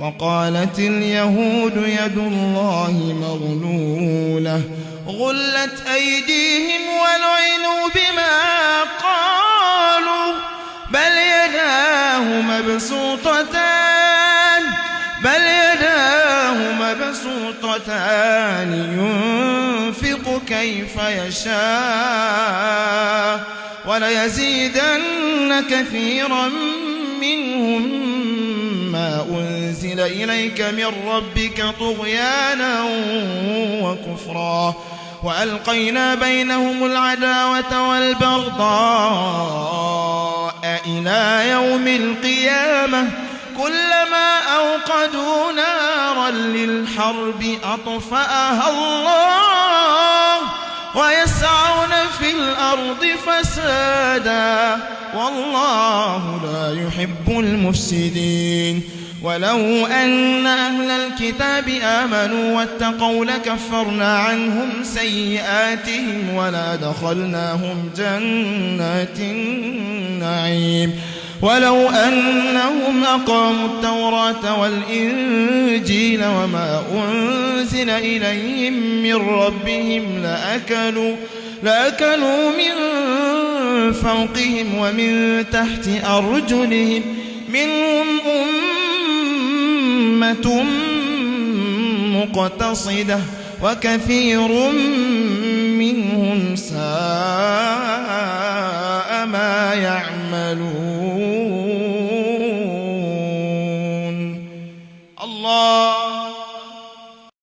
وقالت اليهود يد الله مغلولة غلت أيديهم ولعنوا بما قالوا بل يداه مبسوطتان ينفق كيف يشاء وليزيدن كثيرا منهم ما أنزل إليك من ربك طغيانا وكفرا وألقينا بينهم العداوة والبغضاء إلى يوم القيامة كلما أوقدوا نارا للحرب أطفأها الله ويسعون في الأرض فسادا والله لا يحب المفسدين ولو أن أهل الكتاب آمنوا واتقوا لكفرنا عنهم سيئاتهم ولأدخلناهم جنات النعيم ولو أنهم أقاموا التوراة والإنجيل وما أنزل إليهم من ربهم لأكلوا من فوقهم ومن تحت أرجلهم منهم أمة مقتصدة وكثير